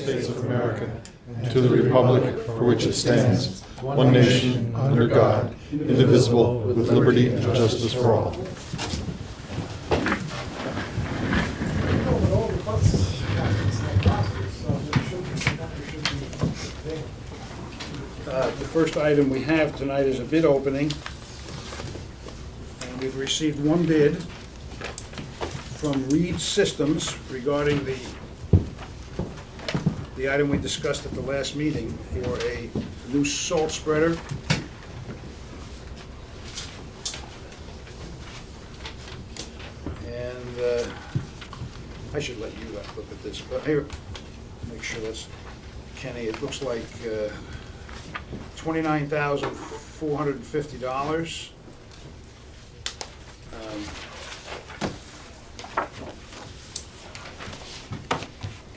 States of America and to the republic for which it stands, one nation, under God, indivisible, with liberty and justice for all. The first item we have tonight is a bid opening, and we've received one bid from Reed Systems regarding the item we discussed at the last meeting for a new salt spreader. And I should let you look at this, but here, make sure that's Kenny. It looks like $29,450.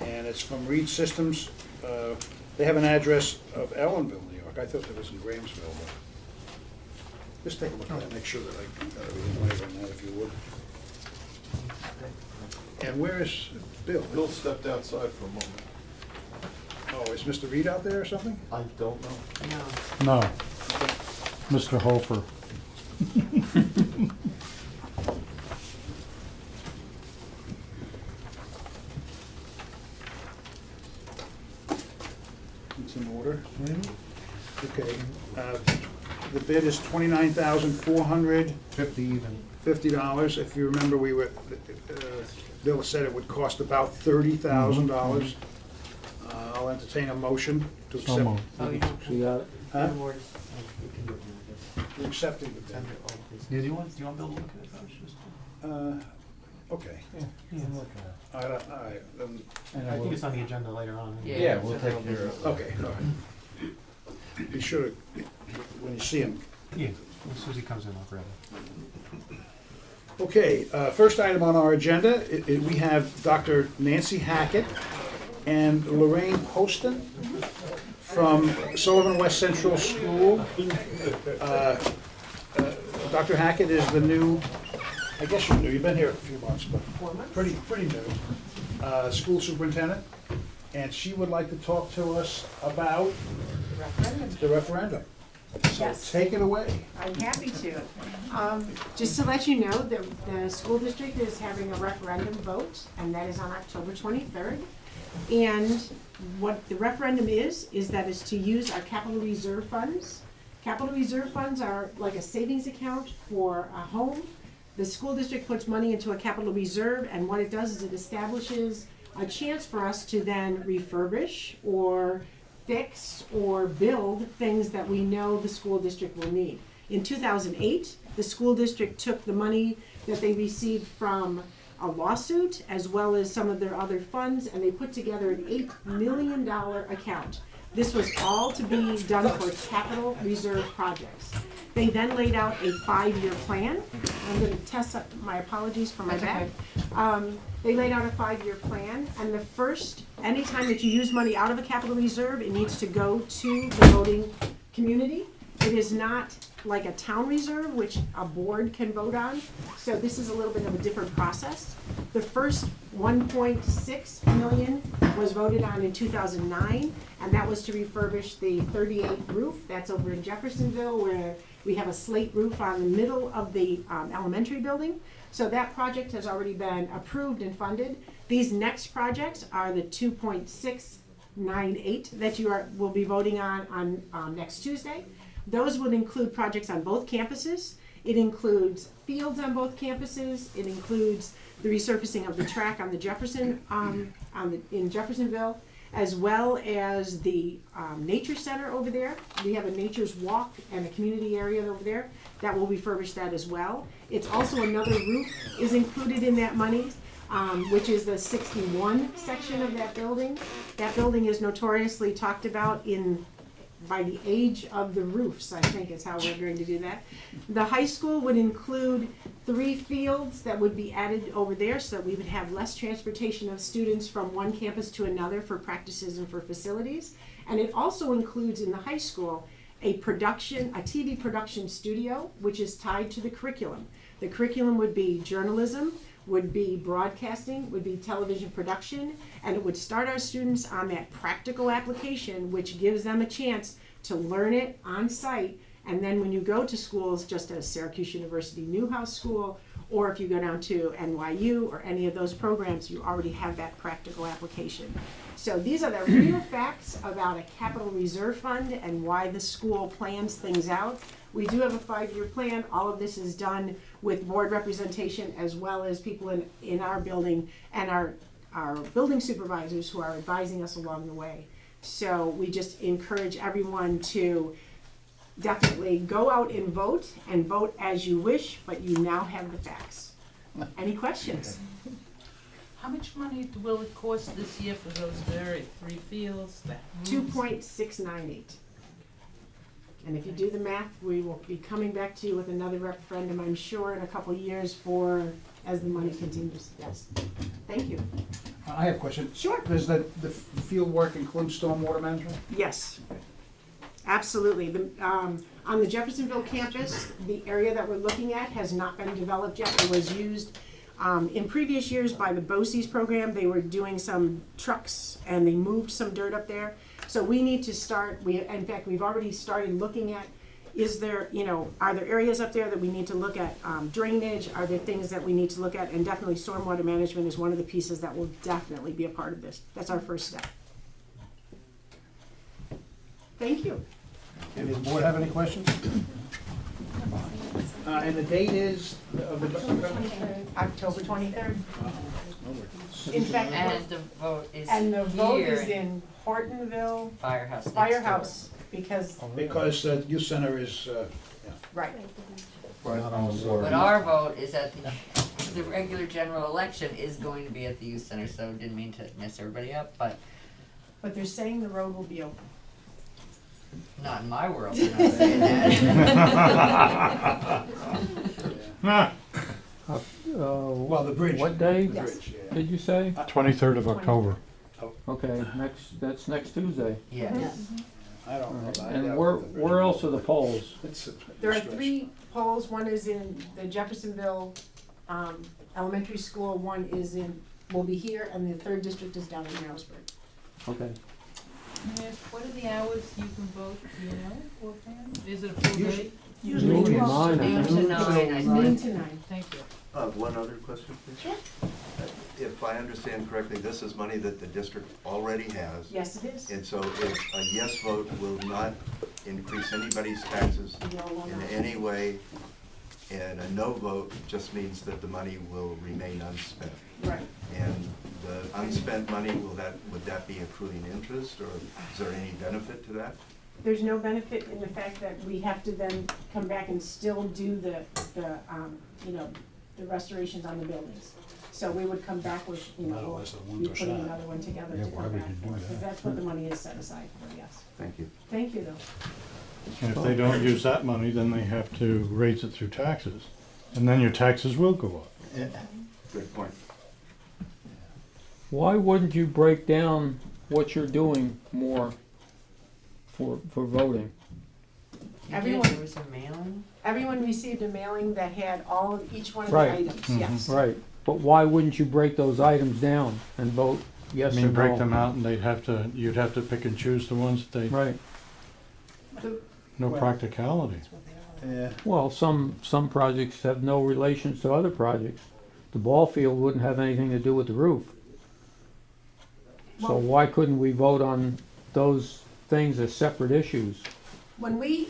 And it's from Reed Systems. They have an address of Ellenville, New York. I thought it was in Grahamsville, but just take a look at that, make sure that I got everything right on that, if you would. And where is Bill? Bill stepped outside for a moment. Oh, is Mr. Reed out there or something? I don't know. No, Mr. Hofer. It's in order. Okay. The bid is $29,450. 50 even. If you remember, we were, Bill said it would cost about $30,000. I'll entertain a motion to So accept. moved. Oh, you got it? Huh? you can do it now, We're accepting the bid. I guess. Yeah, do you want Bill to look at it first? Okay. Yeah, look at All right, then, it. I think it's on the agenda later on. Yeah, we'll take care of it. okay, all right. Be sure, to when you see him. Yeah, as soon as he comes in, I'll grab it. Okay, first item on our agenda, we have Dr. Nancy Hackett and Lorraine Poston from Sullivan West Central School. Dr. Hackett is the new, I guess you're new, you've been here a few months, but pretty new, school superintendent. And she would like to talk to us about the referendum. So Yes. take it away. I'm happy to. Just to let you know, the school district is having a referendum vote, and that is on October 23rd. And what the referendum is that it's to use our capital reserve funds. Capital reserve funds are like a savings account for a home. The school district puts money into a capital reserve, and what it does is it establishes a chance for us to then refurbish or fix or build things that we know the school district will need. In 2008, the school district took the money that they received from a lawsuit as well as some of their other funds, and they put together an $8 million account. This was all to be done for capital reserve projects. They then laid out a 5-year plan. I'm going to test up, my apologies for my bad. They laid out a 5-year plan, and the first, anytime that you use money out of a capital reserve, it needs to go to the voting community. It is not like a town reserve, which a board can vote on. So this is a little bit of a different process. The first 1.6 million was voted on in 2009, and that was to refurbish the 38 roof. That's over in Jeffersonville, where we have a slate roof on the middle of the elementary building. So that project has already been approved and funded. These next projects are the 2.698 that will be voting on next Tuesday. Those would include projects on both campuses. It includes fields on both campuses. It includes the resurfacing of the track on the Jefferson, in Jeffersonville, as well as the nature center over there. We have a nature's walk and a community area over there that will refurbish that as well. It's also another roof is included in that money, which is the 61 section of that building. That building is notoriously talked about by the age of the roofs, I think is how we're going to do that. The high school would include 3 fields that would be added over there so that we would have less transportation of students from one campus to another for practices and for facilities. And it also includes in the high school a TV production studio, which is tied to the curriculum. The curriculum would be journalism, would be broadcasting, would be television production, and it would start our students on that practical application, which gives them a chance to learn it on site. And then when you go to schools, just as Syracuse University Newhouse School, or if you go down to NYU or any of those programs, you already have that practical application. So these are the real facts about a capital reserve fund and why the school plans things out. We do have a 5-year plan. All of this is done with board representation as well as people in our building and our building supervisors who are advising us along the way. So we just encourage everyone to definitely go out and vote as you wish, but you now have the facts. Any questions? How much money will it cost this year for those very 3 fields? That 2.698. And if you do the math, we will be coming back to you with another referendum, I'm sure, in a couple of years as the money continues. Yes. Thank you. I have a question. Sure. Does the field work include stormwater management? Yes. Absolutely. On the Jeffersonville campus, the area that we're looking at has not been developed yet. It was used in previous years by the BOCES program. They were doing some trucks and they moved some dirt up there. So we need to start, in fact, we've already started looking at, are there areas up there that we need to look at drainage? Are there things that we need to look at? And definitely stormwater management is one of the pieces that will definitely be a part of this. That's our first step. Thank you. Does the board have any questions? And the date is October 23rd. In fact, And the vote is and the vote here is in Hortonville Firehouse. next Firehouse, because, because the youth center is, right, door. But our vote is at the regular general election is going to be at the youth center, so didn't mean to mess everybody up, but but they're saying the road will be open. not in my world, they're not saying that. well, the bridge. What day The Yes. bridge, yeah. did you say? 23rd of October. Okay, that's next Tuesday. Yes. I don't know. Alright, and where else are the polls? There are 3 polls. One is in the Jeffersonville Elementary School, one will be here, and the 3rd district is down in Harrisburg. Okay. Yes, what are the hours you can vote, do you know, offhand? Is it a full day? Usually Noon to 12 9, I Noon to think. 9, I Noon think. to 9. Thank you. One other question, please. Sure. If I understand correctly, this is money that the district already has. Yes, it is. And so if a yes vote will not increase anybody's taxes No, will in not. any way, and a no vote just means that the money will remain unspent. Right. And the unspent money, would that be accruing interest, or is there any benefit to that? There's no benefit in the fact that we have to then come back and still do the restorations on the buildings. So we would come back with, we'll be putting another one together to come back for, because that's what the money is set aside for, yes. Thank you. Thank you, though. And if they don't use that money, then they have to raise it through taxes. And then your taxes will go up. Good point. Why wouldn't you break down what you're doing more for voting? Everyone- There was a mailing? Everyone received a mailing that had each one of the Right. items, yes. Right, but why wouldn't you break those items down and vote yes I or mean, no? break them out and you'd have to pick and choose the ones that Right, no Well- practicality. Yeah. well, some projects have no relations to other projects. The ball field wouldn't have anything to do with the roof. So Well- why couldn't we vote on those things as separate issues? When we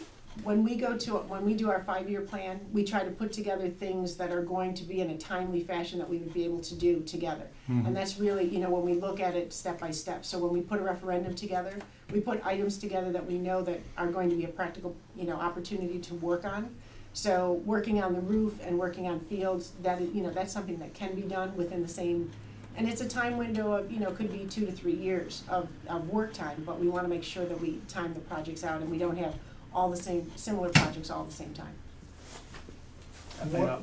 do our 5-year plan, we try to put together things that are going to be in a timely fashion that we would be able to do together. And that's really, when we look at it step by step. So when we put a referendum together, we put items together that we know that are going to be a practical, opportunity to work on. So working on the roof and working on fields, that's something that can be done within the same, and it's a time window of, could be 2 to 3 years of work time, but we wanna make sure that we time the projects out and we don't have all the same, similar projects all at the same time.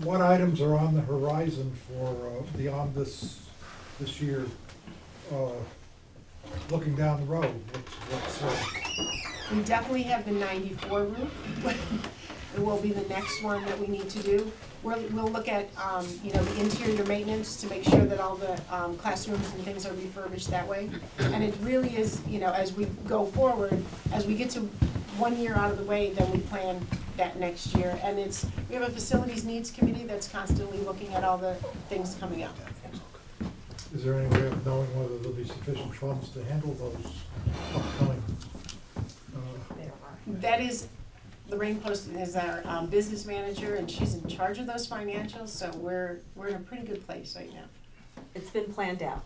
What items are on the horizon for beyond this year, looking down the road? What's We definitely have the 94 roof. will be the next one that we need to do. We'll look at, the interior maintenance to make sure that all the classrooms and things are refurbished that way. And it really is, as we go forward, as we get to 1 year out of the way, then we plan that next year. And we have a facilities needs committee that's constantly looking at all the things coming up. Is there any way of knowing whether there'll be sufficient funds to handle those upcoming? That is, Lorraine Post is our business manager, and she's in charge of those financials, so we're in a pretty good place right now. It's been planned out.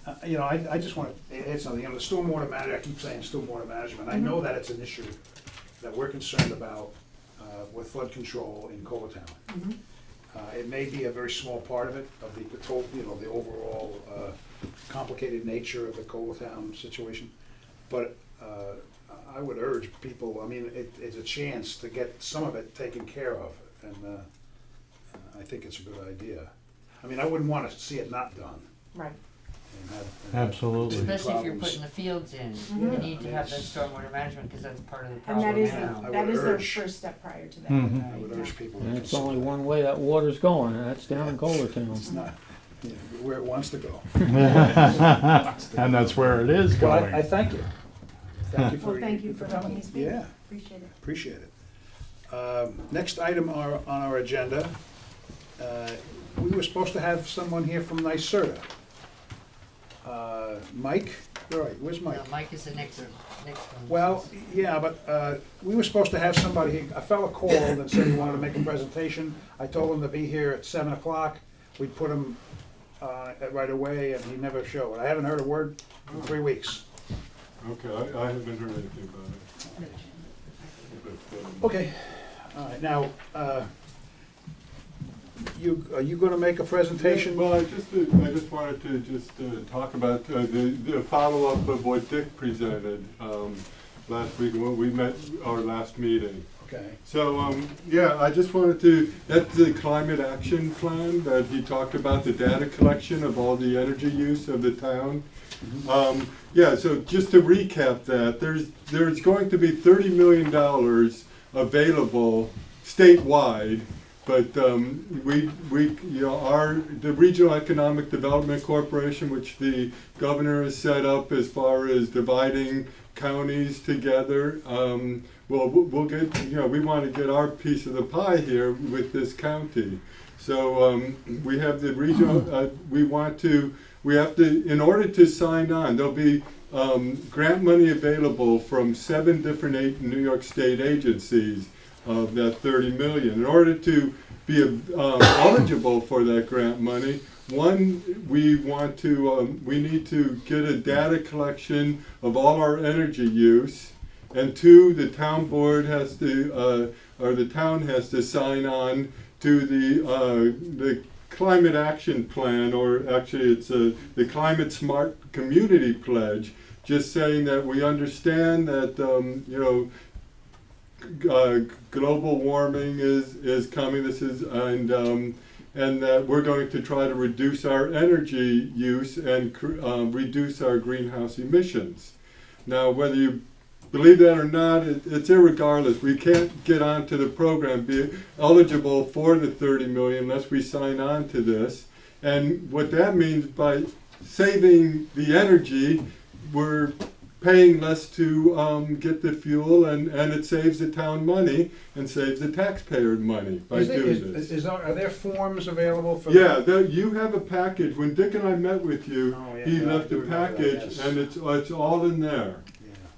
I just want to add something. The stormwater management, I keep saying stormwater management. I know that it's an issue that we're concerned about with flood control in Coletown. It may be a very small part of it, of the total, the overall complicated nature of the Coletown situation. But I would urge people, it's a chance to get some of it taken care of, and I think it's a good idea. I wouldn't want to see it not done. Right. Absolutely. Especially if you're problems. putting the fields in, you need to have that stormwater management, because that's part of the And problem that now. that is the urge- first step prior to that. I would urge people to And it's consider only that. one way that water's going, and that's down in Coletown. It's not where it wants to go. And that's where it is Well, going. I thank you. Thank you for. Well, thank you for letting coming. me speak. Yeah, Appreciate it. appreciate it. Next item on our agenda, we were supposed to have someone here from NYSERDA. Mike, all right, where's Mike? No, Mike is the next one. Well, yeah, but we were supposed to have somebody, a fella called and said he wanted to make a presentation. I told him to be here at 7 o'clock. We put him right away, and he never showed. I haven't heard a word in 3 weeks. Okay, I haven't heard anything about it. Okay, all right, now, are you gonna make a presentation? Well, I just wanted to talk about the follow-up of what Dick presented last week, when we met our last meeting. Okay. So, yeah, I just wanted to, that's the climate action plan that he talked about, the data collection of all the energy use of the town. Yeah, so just to recap that, there's going to be $30 million available statewide, but the Regional Economic Development Corporation, which the governor has set up as far as dividing counties together, we'll get, we want to get our piece of the pie here with this county. So we have the regional, we have to, in order to sign on, there'll be grant money available from 7 different New York State agencies of that 30 million. In order to be eligible for that grant money, one, we need to get a data collection of all our energy use, and 2, the town board has to, or the town has to sign on to the climate action plan, or actually it's the Climate Smart Community Pledge, just saying that we understand that global warming is coming. This is and that we're going to try to reduce our energy use and reduce our greenhouse emissions. Now, whether you believe that or not, it's irregardless. We can't get onto the program, be eligible for the 30 million unless we sign on to this. And what that means, by saving the energy, we're paying less to get the fuel, and it saves the town money and saves the taxpayer money by doing this. Are there forms available for? Yeah, you have a package. When Dick and I met with you, he left a package, and it's all in there.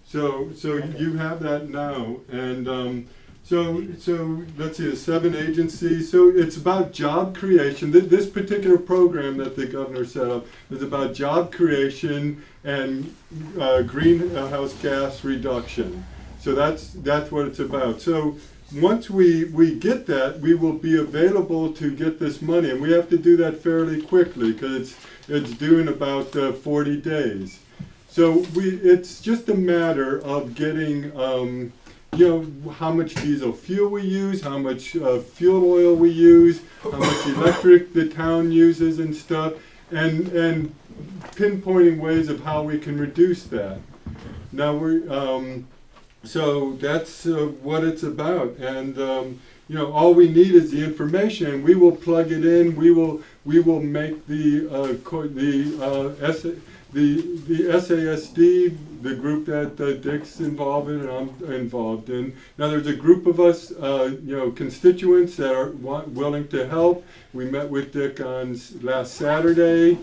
So you have that now, and so let's see, 7 agencies. So it's about job creation. This particular program that the governor set up is about job creation and greenhouse gas reduction. So that's what it's about. So once we get that, we will be available to get this money, and we have to do that fairly quickly because it's due in about 40 days. So it's just a matter of getting, how much diesel fuel we use, how much fuel oil we use, how much electric the town uses and stuff, and pinpointing ways of how we can reduce that. Now So that's what it's about, and all we need is the information. We will plug it in. We will make the SASD, the group that Dick's involved in and I'm involved in. Now there's a group of us, constituents that are willing to help. We met with Dick on last Saturday.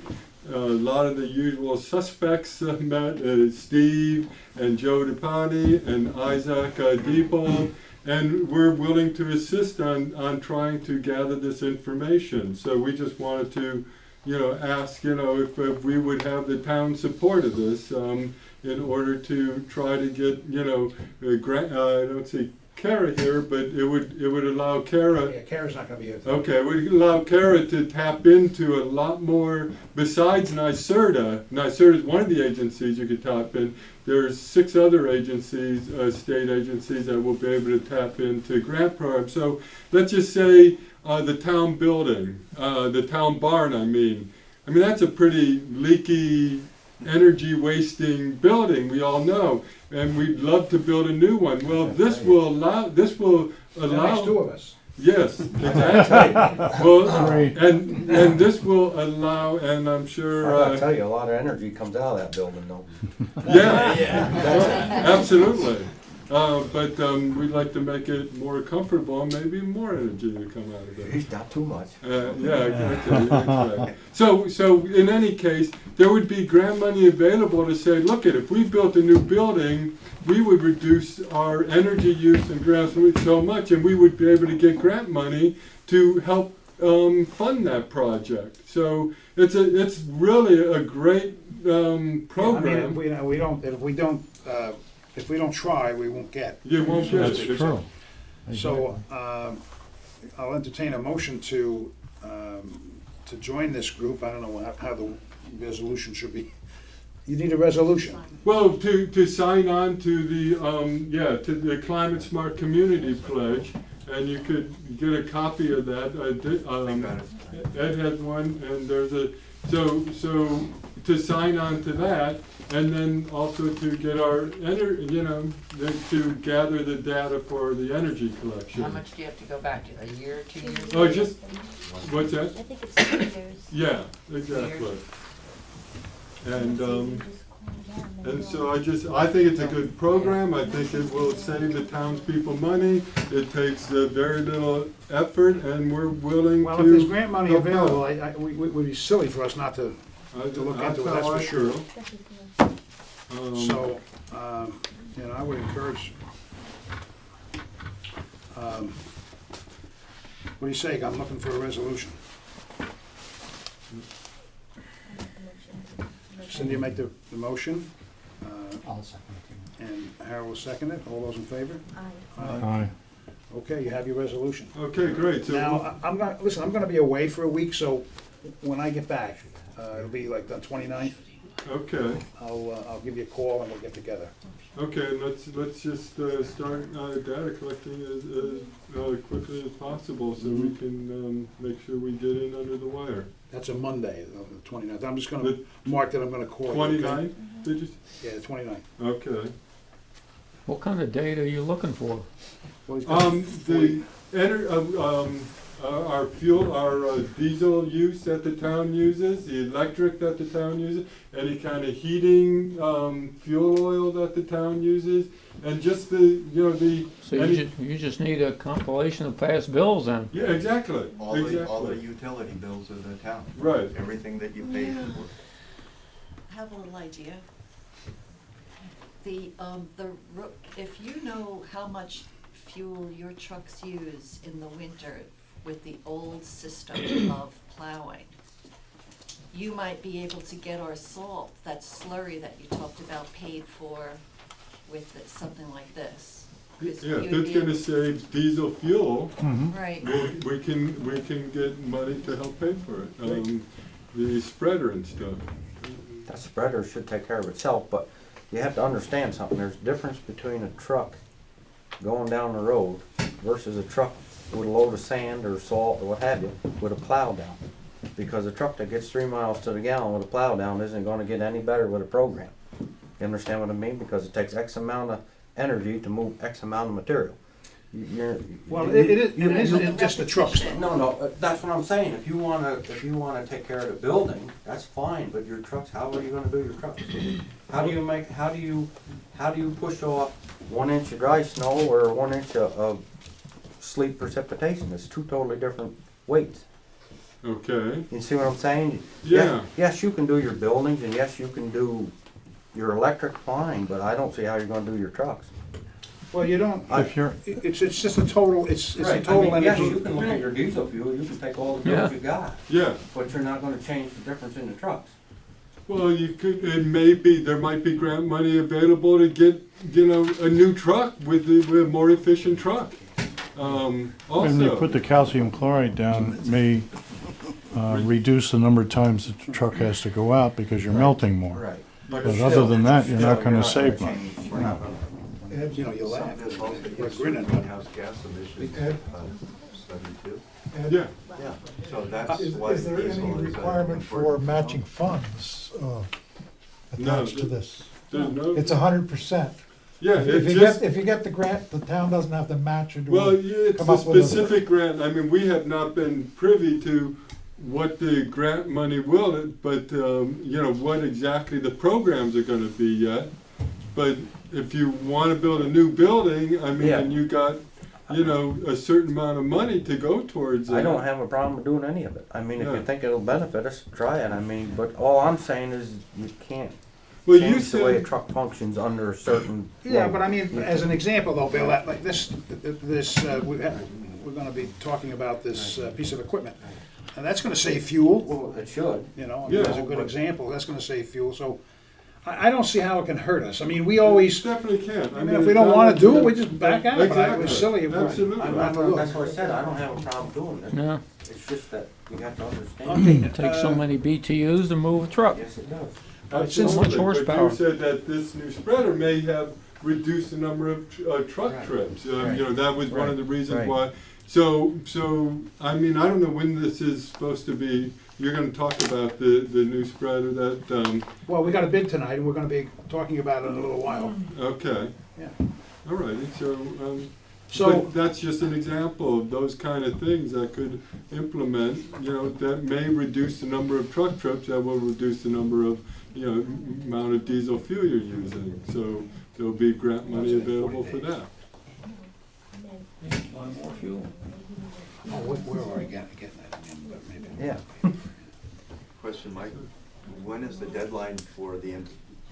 A lot of the usual suspects met, Steve and Joe DePani and Isaac Diepel, and we're willing to assist on trying to gather this information. So we just wanted to, ask, if we would have the town support of this in order to try to get, I don't see Kara here, but it would allow Kara. Yeah, Kara's not gonna be here. Okay, it would allow Kara to tap into a lot more besides NYSERDA. NYSERDA is one of the agencies you could tap in. There's 6 other agencies, state agencies, that will be able to tap into grant programs. So let's just say the town building, the town barn, I mean that's a pretty leaky, energy wasting building, we all know, and we'd love to build a new one. Well, this will allow There's 2 of us. yes, exactly. Well, and this will allow, and I'm sure I tell you, a lot of energy comes out of that building, though. yeah, absolutely. But we'd like to make it more comfortable, and maybe more energy to come out of it. He's not too much. Yeah, exactly. So in any case, there would be grant money available to say, look, if we built a new building, we would reduce our energy use and ground so much, and we would be able to get grant money to help fund that project. So it's really a great program. If we don't try, we won't get. You won't get That's it. true. So, I'll entertain a motion to join this group. I don't know how the resolution should be. You need a resolution. Well, to sign on to the Climate Smart Community Pledge, and you could get a copy of that. Ed has one, and there's so to sign on to that, and then also to get our to gather the data for the energy collection. How much do you have to go back to? A year, 2 years? Oh, just what's that? I think it's 2 years. Yeah, exactly. And so I think it's a good program. I think it will save the townspeople money. It takes very little effort, and we're willing Well, to. if there's grant money help available, out. it would be silly for us not to look into it, that's for sure. So, I would encourage, what do you say? I'm looking for a resolution. Cindy, make the motion, I'll second it. and Harold will second it. All those in favor? Aye. Aye. Okay, you have your resolution. Okay, great. So Now, I'm gonna be away for a week, so when I get back, it'll be like the 29th. okay, I'll give you a call and we'll get together. okay. Let's just start data collecting as quickly as possible, so we can make sure we get in under the wire. That's a Monday, the 29th. I'm just gonna The mark that I'm gonna call you. okay? 29th? Did you? Yeah, the 29th. Okay. What kind of data are you looking for? Well, he's got Our fuel, our diesel use that the town uses, the electric that the town uses, any kind of heating, fuel oil that the town uses, and just So you just need a compilation of past bills then? yeah, exactly, All the exactly, utility bills of the town. right. Everything that you pay for. I have a little idea. If you know how much fuel your trucks use in the winter with the old system of plowing, you might be able to get our salt, that slurry that you talked about, paid for with something like this. 'Cause Yeah, you'd if it's be gonna able- save diesel fuel, Right. we can get money to help pay for it, the spreader and stuff. That spreader should take care of itself, but you have to understand something. There's a difference between a truck going down the road versus a truck with a load of sand or salt or what have you with a plow down. Because a truck that gets 3 miles to the gallon with a plow down isn't gonna get any better with a program. You understand what I mean? Because it takes X amount of energy to move X amount of material. Well, it isn't just the trucks though. No, that's what I'm saying. If you wanna take care of the building, that's fine, but your trucks, how are you gonna do your trucks? How do you push off 1 inch of dry snow or 1 inch of sleet precipitation? It's two totally different weights. Okay, You see what I'm saying? yeah. Yes, you can do your buildings, and yes, you can do your electric, fine, but I don't see how you're gonna do your trucks. Well, you don't, If you're, it's just a total, it's a Right, total yes, energy. you can look at your diesel fuel, you can take all the fuels you got, Yeah, but you're not gonna change the difference in the trucks. well, you could, there might be grant money available to get, a new truck with a more efficient truck. when you put Also, the calcium chloride down, it may reduce the number of times that the truck has to go out because you're melting more. Right. But other than that, you're not gonna save much. change- We're not gonna. You know, you laugh. Some of this also We're gets grinning. greenhouse gas emissions Ed? study too. yeah, Yeah, so that's Is why is there any diesel is an requirement for important matching funds attached to this? there's no, It's 100%. yeah, If it you just, get, if you get the grant, the town doesn't have to match or do well, it. yeah, it's come a up with a- specific grant. I mean, we have not been privy to what the grant money will, but, what exactly the programs are gonna be yet. But if you wanna build a new building, I mean, Yeah. and you got, a certain amount of money to go towards that. I don't have a problem with doing any of it. I mean, if Yeah. you think it'll benefit us, try it. I mean, but all I'm saying is you can't Well, you change the way a said, truck functions under a certain. Yeah, load. but I mean, as an example though, Bill, like this, we're gonna be talking about this piece of equipment. And that's gonna save fuel, Well, it should. I mean, Yeah. as a good example, that's gonna save fuel, so I don't see how it can hurt us. I mean, we always, definitely can. I mean, if we don't wanna do it, we just back out, but it was Exactly. silly. if we- Absolutely. I'm not gonna That's look. what I said. I don't have a problem doing it. Yeah, It's just that you have to understand. Okay, take so many BTUs to move a truck. Yes, it does. Absolutely, much but horsepower. you said that this new spreader may have reduced the number of truck Right. trips. Right. That was one of the reasons Right. why. So, I mean, I don't know when this is supposed to be. You're gonna talk about the new spreader that, Well, we got a bid tonight, and we're gonna be talking about it in a little while. okay. Yeah. All righty, so, So, but that's just an example of those kind of things that could implement, that may reduce the number of truck trips, that will reduce the number of, amount of diesel fuel you're using. So there'll be grant money available for that. More fuel. oh, where are we getting that again? But maybe- Yeah. Question, Mike, when is the deadline for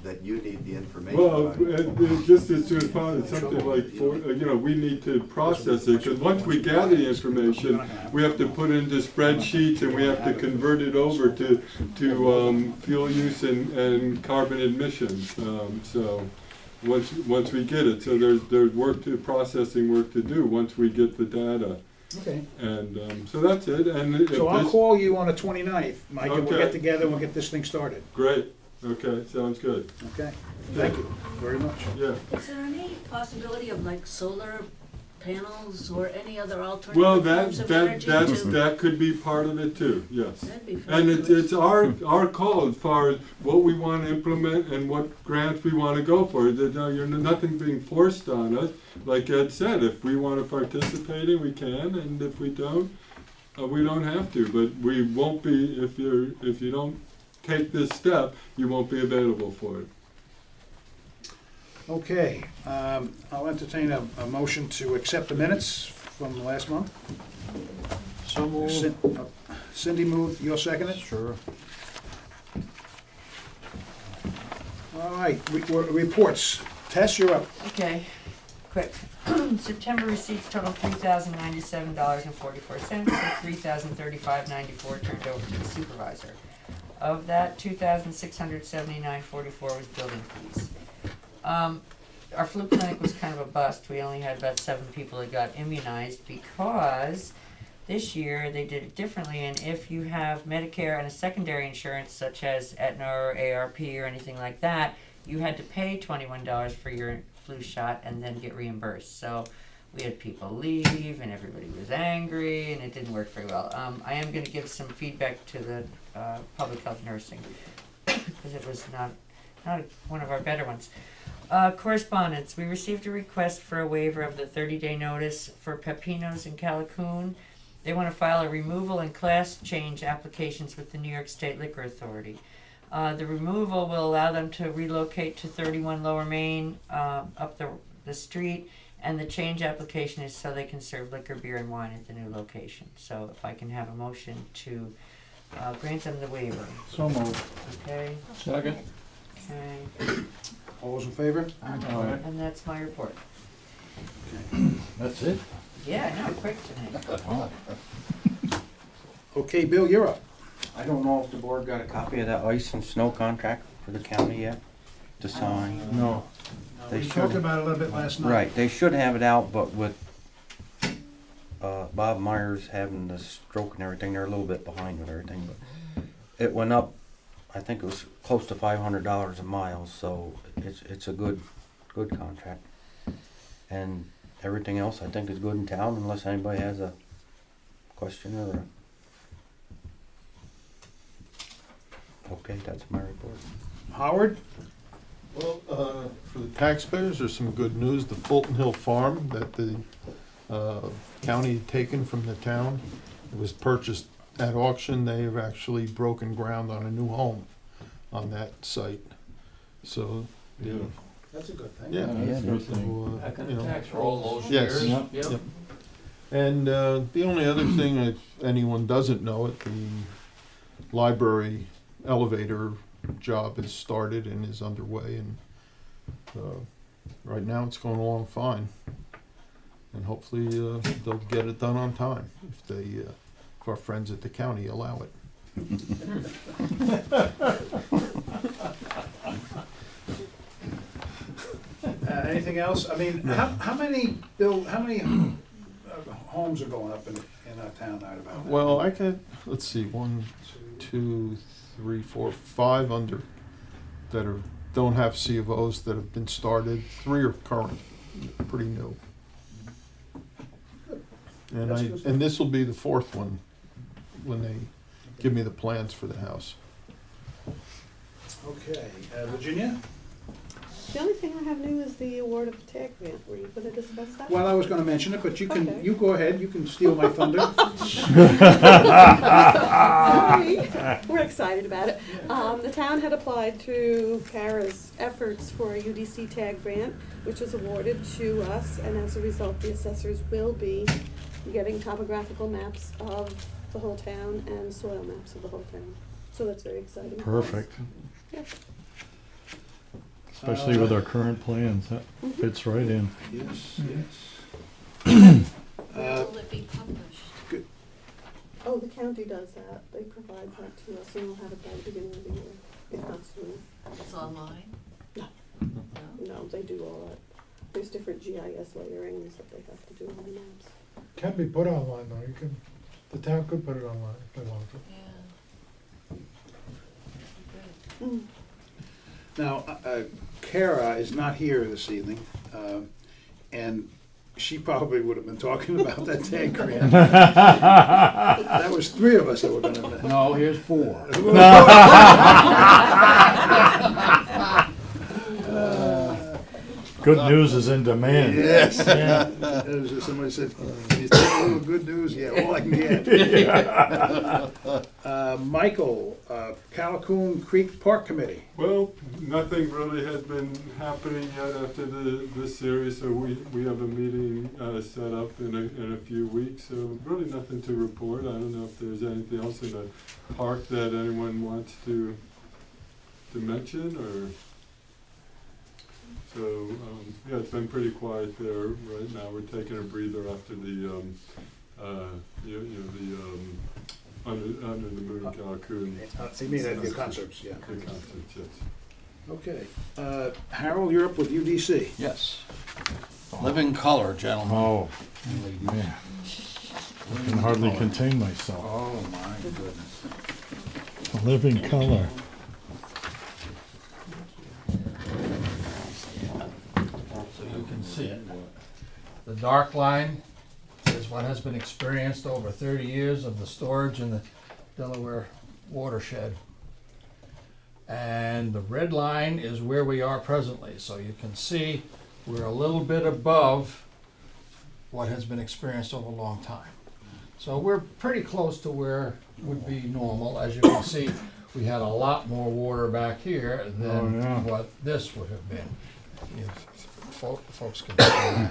that you need the information Well, by? just as soon as possible, something like, we need to process it, because once we gather the information, we have to put it into spreadsheets and we have to convert it over to fuel use and carbon emissions. So, once we get it, so there's processing work to do once we get the data. Okay, And, so that's it, and if so I'll this, call you on the 29th, Mike, and we'll Okay. get together and we'll get this thing started, great, okay, sounds good, okay? Thank you very much. yeah. Is there any possibility of like solar panels or any other Well, alternative forms of energy to? that could be part of it too, yes. That'd be And fabulous. it's our call as far as what we want to implement and what grants we want to go for. You're nothing being forced on us. Like Ed said, if we want to participate in, we can, and if we don't have to. But we won't be, if you don't take this step, you won't be available for it. Okay, I'll entertain a motion to accept the minutes from last month. So moved. Cindy moved, you'll second it? Sure. All right, reports. Tess, you're up. Okay, quick. September receipts total $3,097.44, and $3,035.94 turned over to the supervisor. Of that, $2,679.44 was building fees. Our flu clinic was kind of a bust. We only had about 7 people that got immunized because this year they did it differently, and if you have Medicare and a secondary insurance such as Aetna or ARP or anything like that, you had to pay $21 for your flu shot and then get reimbursed. So we had people leave and everybody was angry and it didn't work very well. I am going to give some feedback to the public health nursing because it was not one of our better ones. Correspondence, we received a request for a waiver of the 30-day notice for Pepinos in Calhoun. They want to file a removal and class change applications with the New York State Liquor Authority. The removal will allow them to relocate to 31 Lower Main, up the street, and the change application is so they can serve liquor, beer, and wine at the new location. So if I can have a motion to grant them the waiver. So moved. Okay, Second. okay, All those in favor? and that's my report. That's it? Yeah, no, quick tonight. Okay, Bill, you're up. I don't know if the board got a copy of that ice and snow contract for the county yet to sign. No. They We should. talked about it a little bit last night. Right, they should have it out, but with Bob Myers having the stroke and everything, they're a little bit behind with everything, but it went up, I think it was close to $500 a mile, so it's a good contract. And everything else I think is good in town unless anybody has a question or a... Okay, that's my report. Howard? Well, for the taxpayers, there's some good news. The Fulton Hill Farm that the county had taken from the town, it was purchased at auction. They have actually broken ground on a new home on that site. So, yeah. That's a good thing. Yeah. that's a good So, Back in you the know, tax roll those Yes. years. Yep. And the only other thing, if anyone doesn't know it, the library elevator job has started and is underway, and right now it's going along fine. And hopefully they'll get it done on time if our friends at the county allow it. Anything else? I mean, how many, Bill, how many homes are going up in our town right about? Well, I could, let's see, 1, 2, 3, 4, 5 under that don't have C of Os that have been started. 3 are current, pretty new. And this will be the 4th one when they give me the plans for the house. Okay, Virginia? The only thing I have new is the award of the tag grant. Were you going to discuss that? Well, I was gonna mention it, but you can, Okay. you go ahead, you can steal my thunder. We're excited about it. The town had applied to Kara's efforts for a UDC tag grant, which was awarded to us, and as a result, the assessors will be getting topographical maps of the whole town and soil maps of the whole town. So that's very exciting. Perfect. Yep. Especially with our current plans, that fits right in. Yes, yes. Will it be published? Oh, the county does that. They provide that to us, and we'll have it by the beginning of the year, if not sooner. It's online? No. No? No, they do all that. There's different GIS layerings that they have to do on the maps. Can be put online though, you can, the town could put it online if they wanted to. Yeah. Good. Now, Kara is not here this evening, and she probably would have been talking about that tag grant. That was 3 of us that were gonna. No, here's 4. Good news is in demand. Yes. Somebody said, "Is that a little good news?" Yeah, all I can get. Michael, Calhoun Creek Park Committee. Well, nothing really has been happening yet after this series, so we have a meeting set up in a few weeks, so really nothing to report. I don't know if there's anything else in the park that anyone wants to mention, or... So, yeah, it's been pretty quiet there right now. We're taking a breather after the, Under the Moon Calhoun. You mean at the concerts, yeah. The concerts, yes. Okay. Harold, you're up with UDC. Yes. Living color, gentlemen. Oh, man. I can hardly contain myself. Oh, my goodness. Living color. So you can see it. The dark line is what has been experienced over 30 years of the storage in the Delaware watershed. And And the red line is where we are presently. So you can see we're a little bit above what has been experienced over a long time. So we're pretty close to where would be normal. As you can see, we had a lot more water back here than what this would have been. If folks can see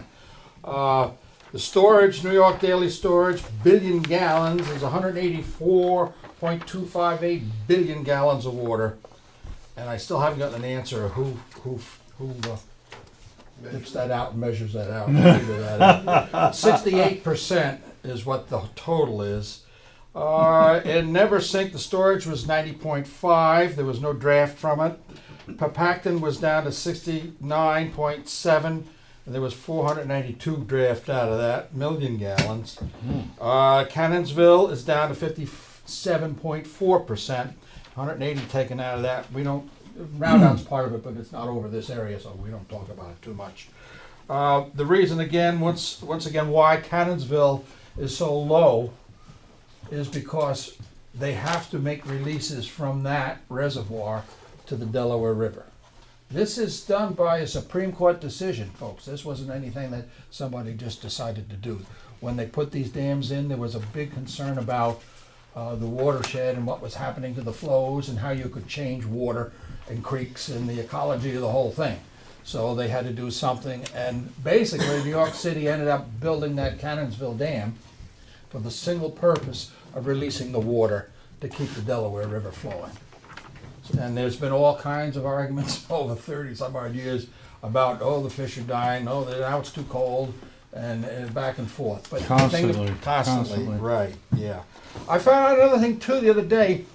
that. The storage, New York Daily Storage, billion gallons is 184.258 billion gallons of water. And I still haven't gotten an answer of who dips that out and measures that out and figure that out. 68% is what the total is. In Neversink, the storage was 90.5. There was no draft from it. Papacton was down to 69.7. And there was 492 draft out of that, million gallons. Cannonsville is down to 57.4%. 180 taken out of that. We don't, Roundout's part of it, but it's not over this area, so we don't talk about it too much. The reason again, once again, why Cannonsville is so low is because they have to make releases from that reservoir to the Delaware River. This is done by a Supreme Court decision, folks. This wasn't anything that somebody just decided to do. When they put these dams in, there was a big concern about the watershed and what was happening to the flows and how you could change water and creeks and the ecology of the whole thing. So they had to do something, and basically New York City ended up building that Cannonsville Dam for the single purpose of releasing the water to keep the Delaware River flowing. And there's been all kinds of arguments over 30 some odd years about, oh, the fish are dying, oh, now it's too cold, and back and forth. But constantly, right, yeah. I found out another thing too the other day,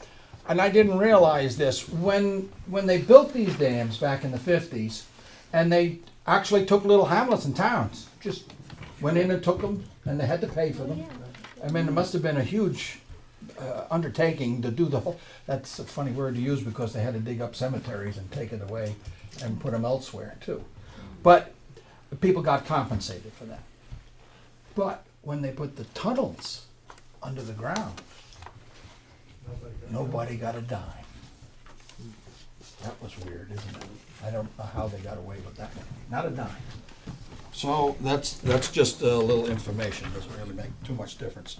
and I didn't realize this. When they built these dams back in the 50s, and they actually took little hamlets and towns, just went in and took them, and they had to pay for them. I mean, it must have been a huge undertaking to do the whole, that's a funny word to use because they had to dig up cemeteries and take it away and put them elsewhere too. But people got compensated for that. But when they put the tunnels under the ground, nobody got a dime. That was weird, isn't it? I don't know how they got away with that. Not a dime. So that's just a little information. Doesn't really make too much difference.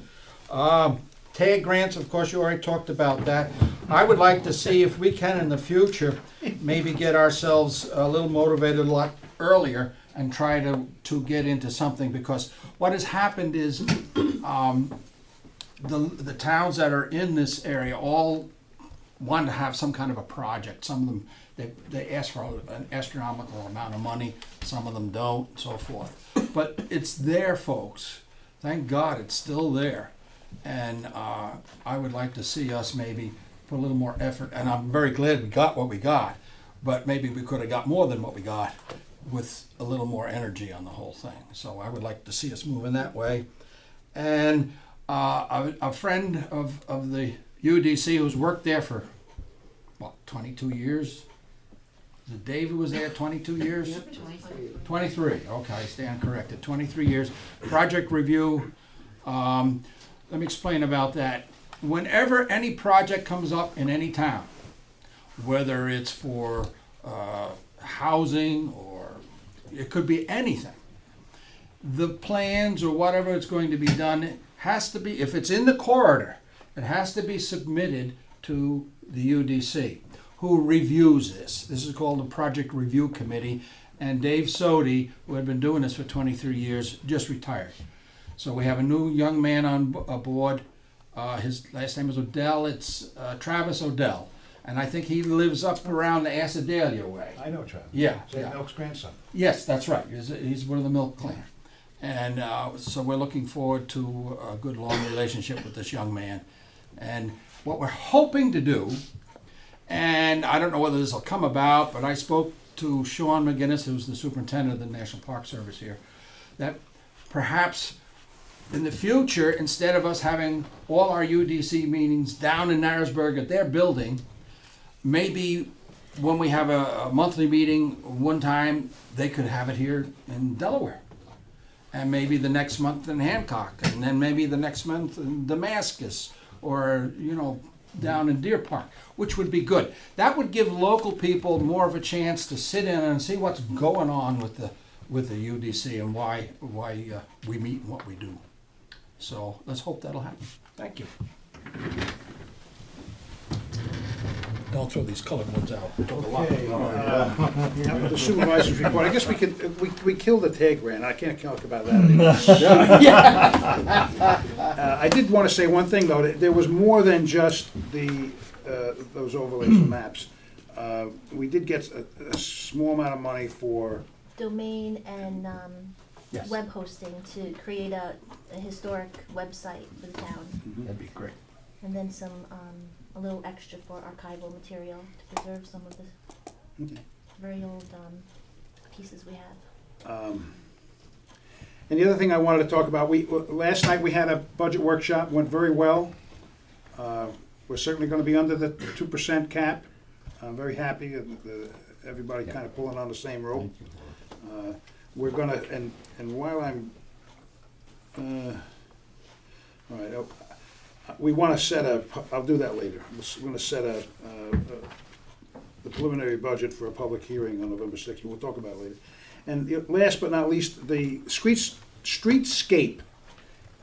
TAG grants, of course, you already talked about that. I would like to see if we can in the future maybe get ourselves a little motivated a lot earlier and try to get into something, because what has happened is the towns that are in this area all want to have some kind of a project. Some of them, they ask for an astronomical amount of money. Some of them don't, and so forth. But it's there, folks. Thank God it's still there. And I would like to see us maybe put a little more effort, and I'm very glad we got what we got, but maybe we could have got more than what we got with a little more energy on the whole thing. So I would like to see us moving that way. And a friend of the UDC who's worked there for, what, 22 years? Is it Dave who was there 22 years? Yep, 23. 23, okay, I stand corrected, 23 years. Project review, let me explain about that. Whenever any project comes up in any town, whether it's for housing or it could be anything, the plans or whatever it's going to be done has to be, if it's in the corridor, it has to be submitted to the UDC, who reviews this. This is called the Project Review Committee, and Dave Sodi, who had been doing this for 23 years, just retired. So we have a new young man on board. His last name is Odell. It's Travis Odell. And I think he lives up around the Acidalia way. I know Travis. Yeah. St. Milk's grandson. Yes, that's right. He's one of the Milk clan. And so we're looking forward to a good long relationship with this young man. And what we're hoping to do, and I don't know whether this will come about, but I spoke to Sean McGinnis, who's the superintendent of the National Park Service here, that perhaps in the future, instead of us having all our UDC meetings down in Narrowsburg at their building, maybe when we have a monthly meeting one time, they could have it here in Delaware. And maybe the next month in Hancock, and then maybe the next month in Damascus, or, down in Deer Park, which would be good. That would give local people more of a chance to sit in and see what's going on with the UDC and why we meet and what we do. So let's hope that'll happen. Thank you. Don't throw these colored ones out. Okay, the supervisor's report, I guess we killed the tag grant, I can't talk about that anymore. I did want to say one thing, though, that there was more than just those overlays and maps. We did get a small amount of money for, domain and Yes. web hosting to create a historic website for the town. That'd be great. And then some, a little extra for archival material to preserve some of the very old pieces we have. and the other thing I wanted to talk about, last night we had a budget workshop, went very well. We're certainly gonna be under the 2% cap. I'm very happy, everybody kind of pulling on the same rope. We're gonna, and while I'm, all right, we wanna set I'll do that later. We're gonna set the preliminary budget for a public hearing on November 6th, we'll talk about it later. And last but not least, the streetscape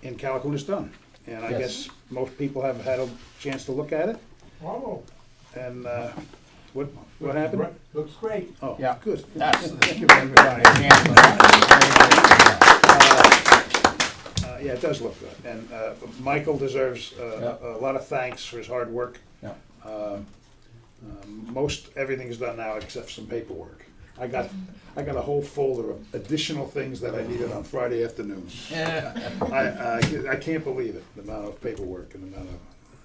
in Calhoun is done. And I Yes. guess most people have had a chance to look at it. Bravo. And what happened? Looks great. Oh, Yeah. good. Let's give everybody a hand for that. Yeah, it does look good. And Michael deserves a lot of thanks for his hard work. Yeah. Most everything's done now except some paperwork. I got a whole folder of additional things that I needed on Friday afternoon. I can't believe it, the amount of paperwork and the amount of.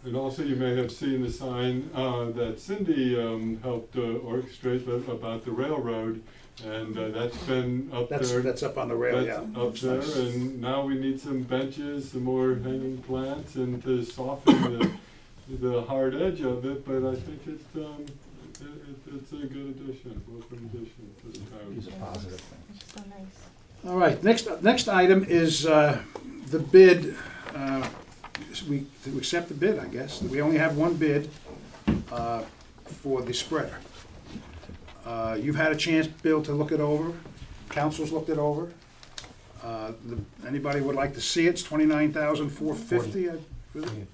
And also, you may have seen the sign that Cindy helped orchestrate about the railroad, and that's been up there. That's up on the rail, yeah. That's up there, and now we need some benches, some more hanging plants, and to soften the hard edge of it. But I think it's a good addition, welcome addition to the town. It's a positive thing. Which is so nice. All right, next item is the bid. We accept the bid, I guess. We only have one bid for the spreader. You've had a chance, Bill, to look it over. Council's looked it over. Anybody would like to see it? It's $29,450, I believe.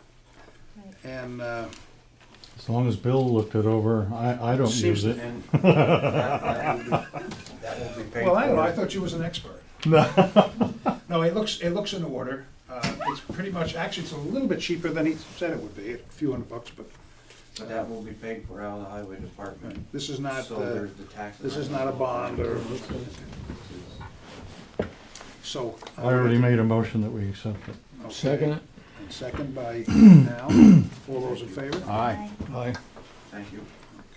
And As long as Bill looked it over, I don't Seems- use it. And that will be paid well, I don't know. I for. thought you was an expert. No, it looks in order. It's pretty much, actually, it's a little bit cheaper than he said it would be, a few $100, but But that will be paid for out of the highway department. this is not, So there's the taxes. this is not a bond or, so. I already made a motion that we accept it. Okay. Second it? And second by Al. All those in favor? Aye. Aye. Thank you.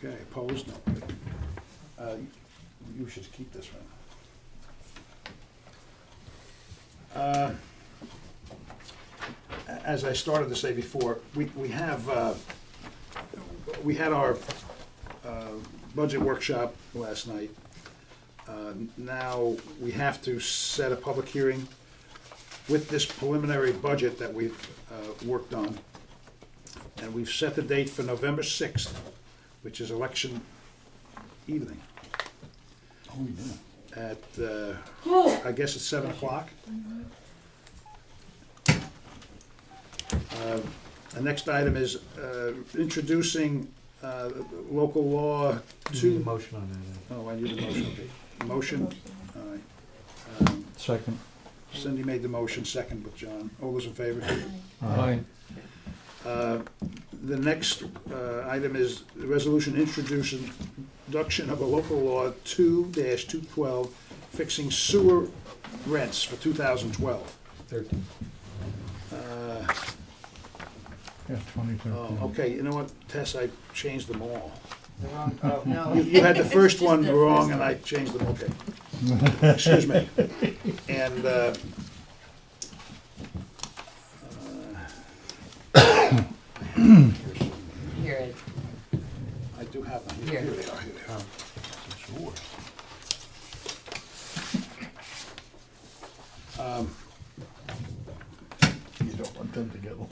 Okay, opposed? No. You should keep this one. As I started to say before, we had our budget workshop last night. Now we have to set a public hearing with this preliminary budget that we've worked on. And we've set the date for November 6th, which is election evening. Oh, yeah. At, I guess it's 7 o'clock. The next item is introducing local law Two 2. motion on that. Oh, I need a motion. Okay. Motion, all right. Second. Cindy made the motion, second with John. All those in favor? Aye. The next item is the resolution introduction of a local law 2-212, fixing sewer rents for 2012. 13. Yeah, 2013. Oh, okay, you know what, Tess, I changed them all. Oh, no. You had the It's first just one the wrong first and one. I changed them, okay. Excuse me. And, Here it I do have them. Here. Here they are, here they are. It's yours. Um, You don't want them to get along.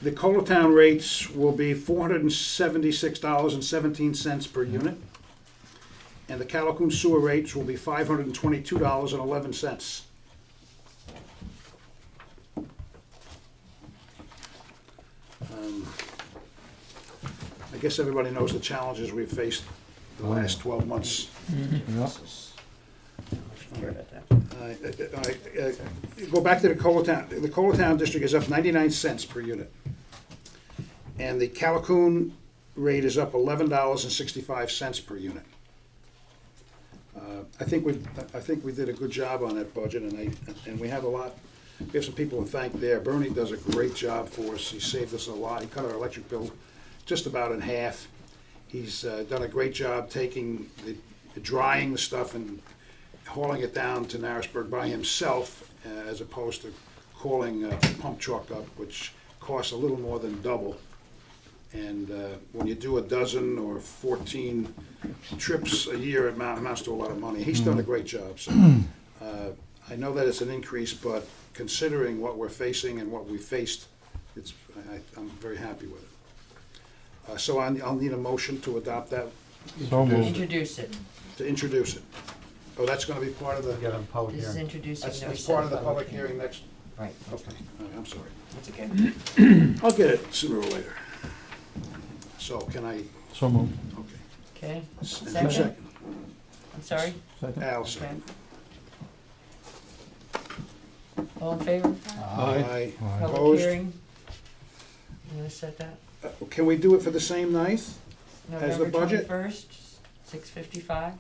The Colatown rates will be $476.17 per unit, and the Calhoun sewer rates will be $522.11. I guess everybody knows the challenges we've faced the last 12 months. Go back to the Colatown. The Colatown district is up 99 cents per unit. And the Calhoun rate is up $11.65 per unit. I think we did a good job on that budget, and we have a lot. We have some people to thank there. Bernie does a great job for us. He saved us a lot. He cut our electric bill just about in half. He's done a great job taking drying the stuff and hauling it down to Narrowsburg by himself, as opposed to calling a pump truck up, which costs a little more than double. And when you do a dozen or 14 trips a year, it amounts to a lot of money. He's done a great job. So I know that it's an increase, but considering what we're facing and what we faced, I'm very happy with it. So I'll need a motion to adopt that, Introduce it. to introduce it. Oh, that's gonna be part of the, Get a public This is hearing. introducing. that's no part of the set public hearing next, Right, okay, all right, I'm sorry. that's okay. I'll get it sooner or later. So can I, So moved. okay. Okay, And Second. second? I'm sorry? Second. Al, Okay. second. All in favor? Aye. Public Opposed? hearing? You wanna set that? Can we do it for the same night? As the November budget? 21st, 6:55?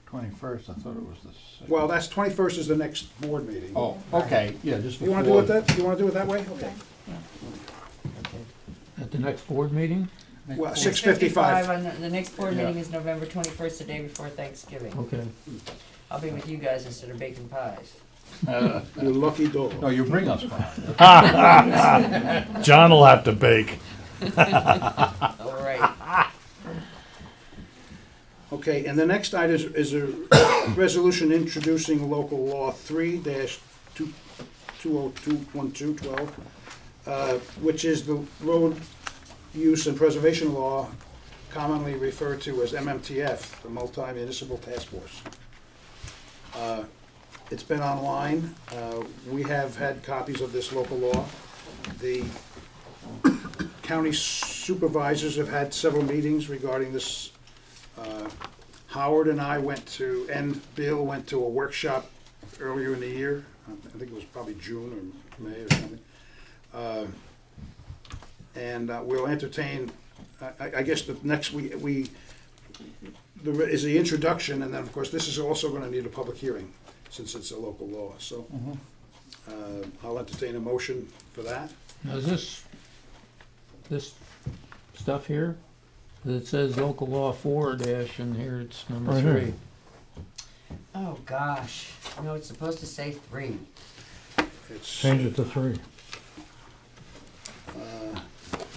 21st, I thought it was the 6th. Well, that's 21st is the next board meeting. Oh, okay, yeah, just You before. wanna do it that, you wanna do it that way? Okay. At the next board meeting? Well, 6:55. on the next board Yeah. meeting is November 21st, the day before Thanksgiving. Okay. I'll be with you guys instead of baking pies. You lucky dog. No, you bring us one. John will have to bake. All right. Okay, and the next item is a resolution introducing local law 3-20212, which is the road use and preservation law, commonly referred to as MMTF, the Multi-Municipal Task Force. It's been online. We have had copies of this local law. The county supervisors have had several meetings regarding this. Howard and I Bill went to a workshop earlier in the year. I think it was probably June or May or something. And we'll entertain, I guess the next is the introduction, and then, of course, this is also gonna need a public hearing, since it's a local law, so. I'll entertain a motion for that. Now, is this stuff here, it says local law 4 dash, and here it's number Right 3. here. Oh, gosh. No, it's supposed to say 3. It's, Change it to 3.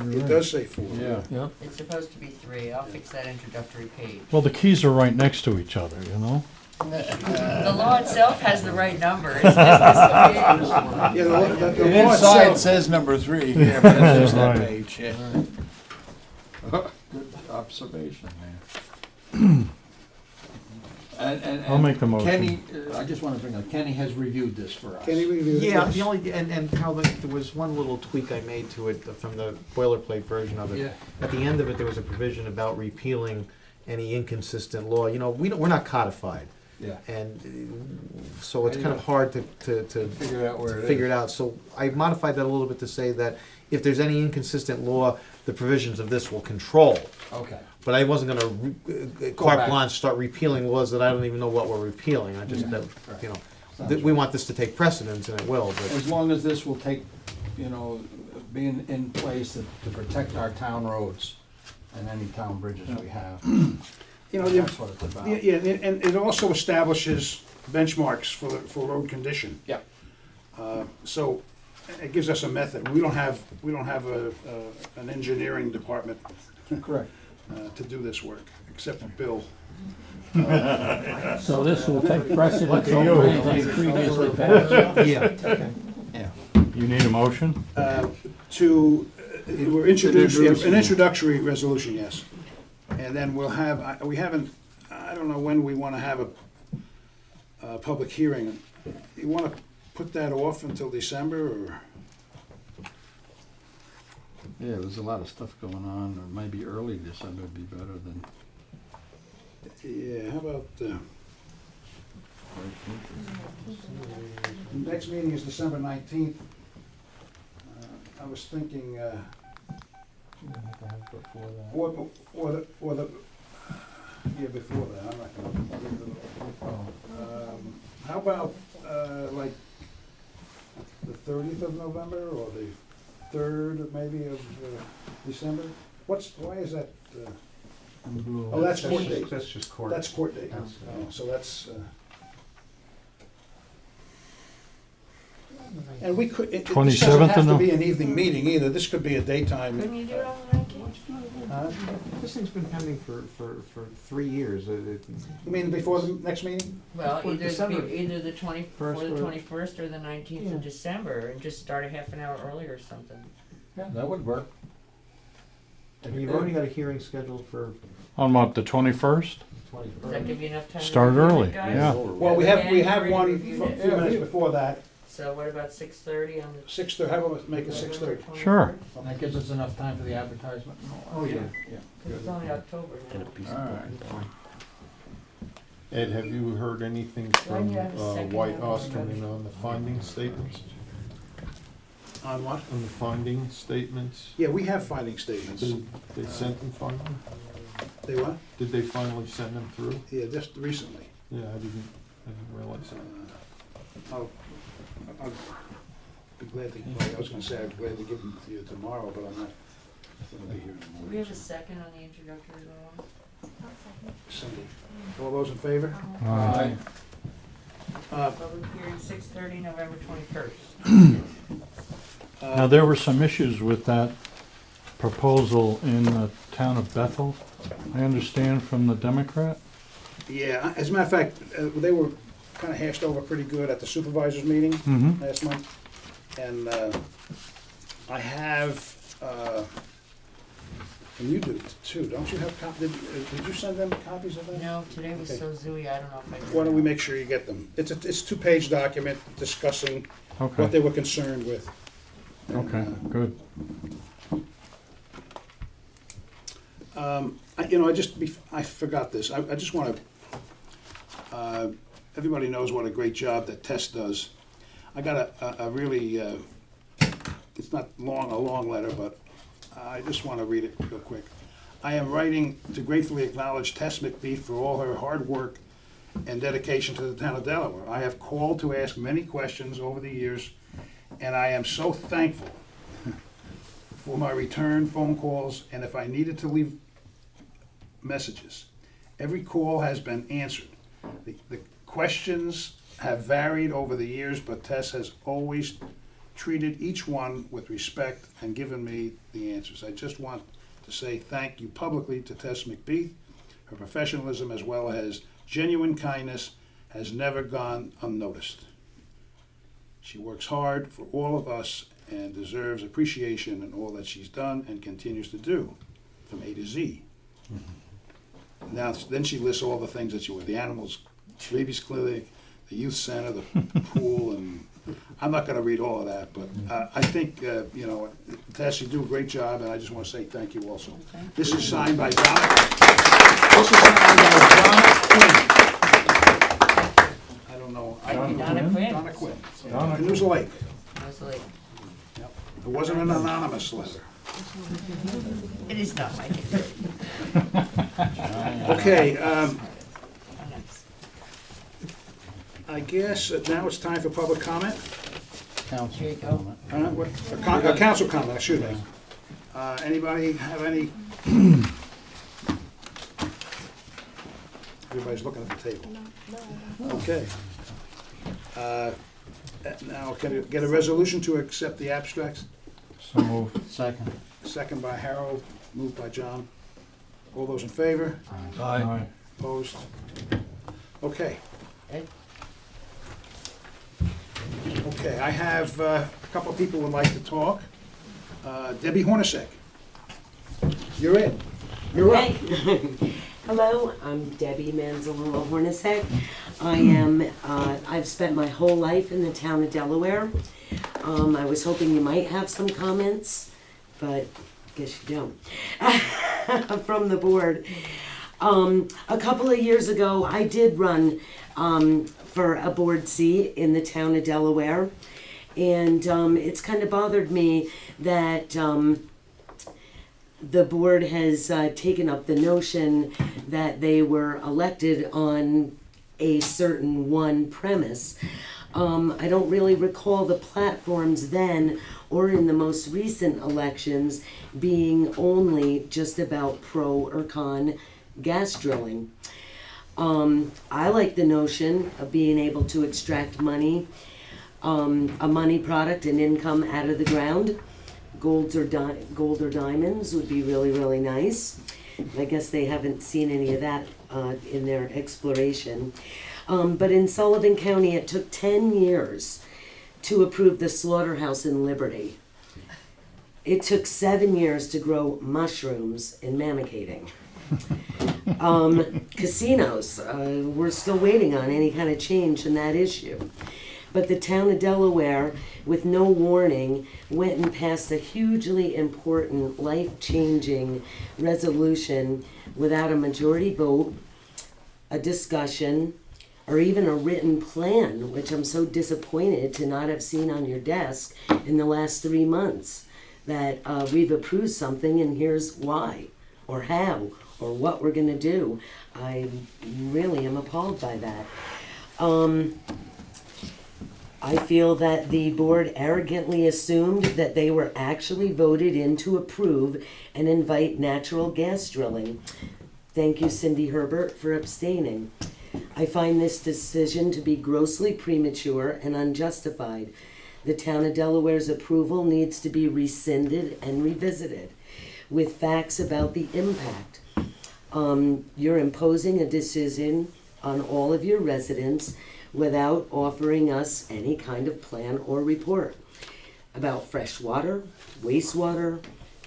it does say 4. Yeah. Yep. It's supposed to be 3. I'll fix that introductory page. Well, the keys are right next to each other, you know? The law itself has the right number. It's just this page. Yeah, the law Inside itself, says number 3 here, but it's just that Right. page, yeah. Good observation, man. And I'll make the motion. Kenny, I just wanna bring up, Kenny has reviewed this for us. can you review it? Yeah, Yes. the only, and how there was one little tweak I made to it from the boilerplate version of it. Yeah. At the end of it, there was a provision about repealing any inconsistent law. You know, we're not codified. Yeah. And so it's kind of hard to Figure out where it is. figure it out. So I modified that a little bit to say that if there's any inconsistent law, the provisions of this will control. Okay. But I wasn't gonna Go carte back. blanche start repealing laws that I don't even know what we're repealing. I just, Yeah. you know, Sounds we want this to take precedence, and it will, but. As long as this will take, you know, be in place to protect our town roads and any town bridges we have. You know, That's what it's about. yeah, and it also establishes benchmarks for road condition. Yeah. So it gives us a method. We don't have an engineering department Correct. to do this work, except for Bill. So this will take precedence over anything previously passed? Yeah. Yeah. You need a motion? We're introducing, an introductory resolution, yes. And then we'll have, we haven't, I don't know when we want to have a public hearing. You want to put that off until December, or? Yeah, there's a lot of stuff going on, or maybe early December would be better than. Yeah, how about, next meeting is December 19th. I was thinking, or the, yeah, before that, I'm not gonna. How about, like, the 30th of November, or the 3rd, maybe, of December? Why is that, oh, that's court date. That's just court. That's court date. Oh, so that's, and we could, this 27th doesn't have to of be an evening meeting either, this could be a daytime. Couldn't you do it on the 19th? This thing's been pending for 3 years. You mean before the next meeting? Well, Well, December. either the 21st or the or- 21st or the 19th Yeah. of December, and just start a half an hour earlier or something. Yeah, that would work. And you've already got a hearing scheduled for On what, the 21st? 20th. Does that give you enough time? to Start review it, early, guys? yeah. Well, we have already one reviewed a it. few minutes before that, So what about 6:30 on the? 6:30, how about make it 6:30? Sure. And that gives us enough time for the advertisement and all that. Oh, yeah. Yeah. Because it's only October now. All right. Ed, have you heard anything Why do from you have a second White on Osterman on the finding statements? On what? On the finding statements? Yeah, we have finding statements. Did they sent them finally? They what? Did they finally send them through? Yeah, just recently. Yeah, I didn't realize that. I'll be glad to, I was gonna say I'd be glad to give them to you tomorrow, but I'm not gonna be here Do we tomorrow. have a second on the introductory law? Cindy, all those in favor? Aye. Public hearing 6:30, November 21st. Now, there were some issues with that proposal in the town of Bethel, I understand from the Democrat. Yeah, as a matter of fact, they were kinda hashed over pretty good at the supervisors meeting Mm-hmm. last month. And I have, and you do too, don't you have did you send them copies of that? No, today was Okay. so zooey, I don't know if I did. Why don't we make sure you get them? It's a 2-page document discussing what Okay, they were concerned with. And, okay, good. I forgot this. I just want to, everybody knows what a great job that Tess does. I got a really, it's not a long letter, but I just want to read it real quick. I am writing to gratefully acknowledge Tess McBeef for all her hard work and dedication to the town of Delaware. I have called to ask many questions over the years, and I am so thankful for my return phone calls, and if I needed to leave messages. Every call has been answered. The questions have varied over the years, but Tess has always treated each one with respect and given me the answers. I just want to say thank you publicly to Tess McBeef. Her professionalism as well as genuine kindness has never gone unnoticed. She works hard for all of us and deserves appreciation in all that she's done and continues to do, from A to Z. Now, then she lists all the things that she would, the animals, rabies clinic, the youth center, the pool, and I'm not gonna read all of that, but I think, Tess, you do a great job, and I just wanna say thank you also. This is signed by Donna. This is signed by Donna Quinn. I don't know. Donna Quinn. Donna Quinn. Donna News Lake. News Lake. It wasn't an anonymous letter. It is not my handwriting. Okay, Oh, nice. I guess now it's time for public comment. Here you go. Council comment, excuse me. Anybody have any? Everybody's looking at the table. Okay. Now, can you get a resolution to accept the abstracts? So move. Second. Second by Harold, moved by John. All those in favor? Aye. Opposed? Okay. Ed? Okay, I have a couple of people who would like to talk. Debbie Hornacek. You're in. You're up. Hello, I'm Debbie Manzalillo Hornacek. I've spent my whole life in the town of Delaware. I was hoping you might have some comments, but I guess you don't. From the board. A couple of years ago, I did run for a board seat in the town of Delaware. And it's kind of bothered me that the board has taken up the notion that they were elected on a certain one premise. I don't really recall the platforms then or in the most recent elections being only just about pro or con gas drilling. I like the notion of being able to extract money, a money product and income out of the ground. Gold or diamonds would be really, really nice. I guess they haven't seen any of that in their exploration. But in Sullivan County, it took 10 years to approve the slaughterhouse in Liberty. It took 7 years to grow mushrooms in Mamakating. Casinos, we're still waiting on any kind of change in that issue. But the town of Delaware, with no warning, went and passed a hugely important, life-changing resolution without a majority vote, a discussion, or even a written plan, which I'm so disappointed to not have seen on your desk in the last 3 months, that we've approved something and here's why, or how, or what we're gonna do. I really am appalled by that. I feel that the board arrogantly assumed that they were actually voted in to approve and invite natural gas drilling. Thank you, Cindy Herbert, for abstaining. I find this decision to be grossly premature and unjustified. The town of Delaware's approval needs to be rescinded and revisited with facts about the impact. You're imposing a decision on all of your residents without offering us any kind of plan or report about fresh water, wastewater,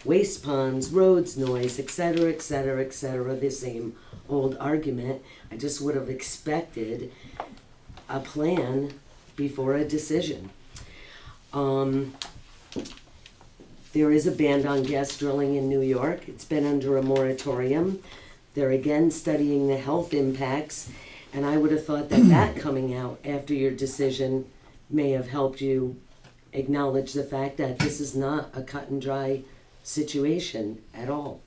waste ponds, roads, noise, etc., etc., etc., the same old argument. I just would have expected a plan before a decision. There is a ban on gas drilling in New York. It's been under a moratorium. They're again studying the health impacts, and I would have thought that that coming out after your decision may have helped you acknowledge the fact that this is not a cut and dry situation at all.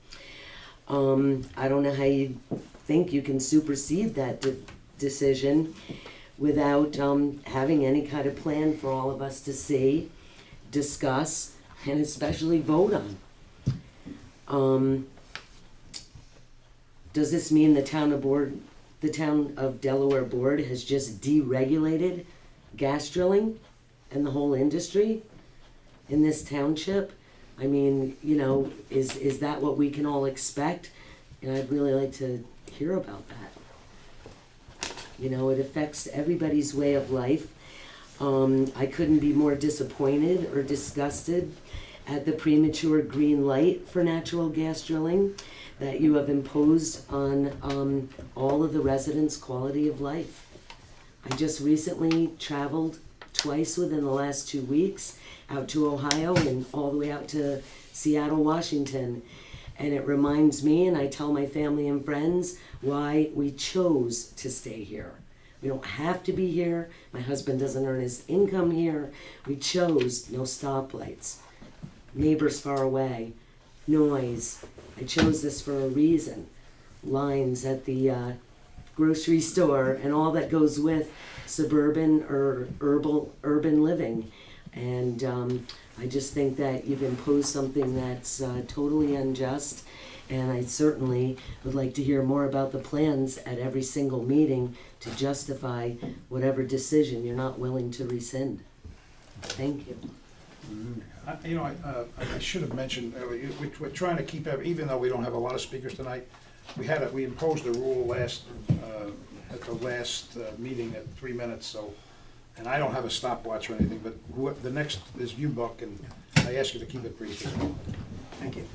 I don't know how you think you can supersede that decision without having any kind of plan for all of us to see, discuss, and especially vote on. Does this mean the town of Delaware board has just deregulated gas drilling and the whole industry in this township? I mean, you know, is that what we can all expect? And I'd really like to hear about that. You know, it affects everybody's way of life. I couldn't be more disappointed or disgusted at the premature green light for natural gas drilling that you have imposed on all of the residents' quality of life. I just recently traveled twice within the last 2 weeks out to Ohio and all the way out to Seattle, Washington. And it reminds me, and I tell my family and friends, why we chose to stay here. We don't have to be here. My husband doesn't earn his income here. We chose no stoplights, neighbors far away, noise. I chose this for a reason. Lines at the grocery store and all that goes with suburban or urban living. And I just think that you've imposed something that's totally unjust. And I certainly would like to hear more about the plans at every single meeting to justify whatever decision you're not willing to rescind. Thank you. You know, I should have mentioned earlier, we're trying to keep, even though we don't have a lot of speakers tonight, we imposed a rule at the last meeting at 3 minutes, so and I don't have a stopwatch or anything, but the next is you, Buck, and I ask you to keep it brief as well. Thank you.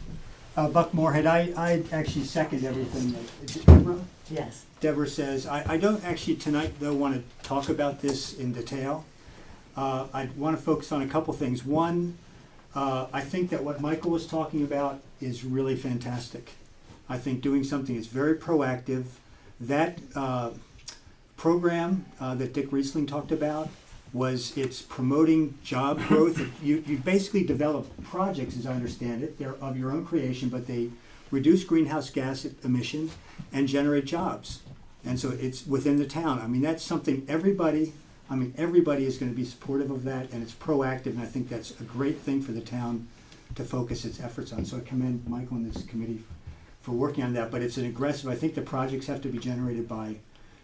Buck Moorhead, I actually second everything that Deborah? Yes. Deborah says. I don't actually tonight, though, want to talk about this in detail. I want to focus on a couple things. One, I think that what Michael was talking about is really fantastic. I think doing something that's very proactive. That program that Dick Riesling talked about it's promoting job growth. You basically develop projects, as I understand it. They're of your own creation, but they reduce greenhouse gas emissions and generate jobs. And so it's within the town. I mean, that's something everybody is going to be supportive of that, and it's proactive, and I think that's a great thing for the town to focus its efforts on. So I commend Michael and this committee for working on that, but it's an aggressive, I think the projects have to be generated by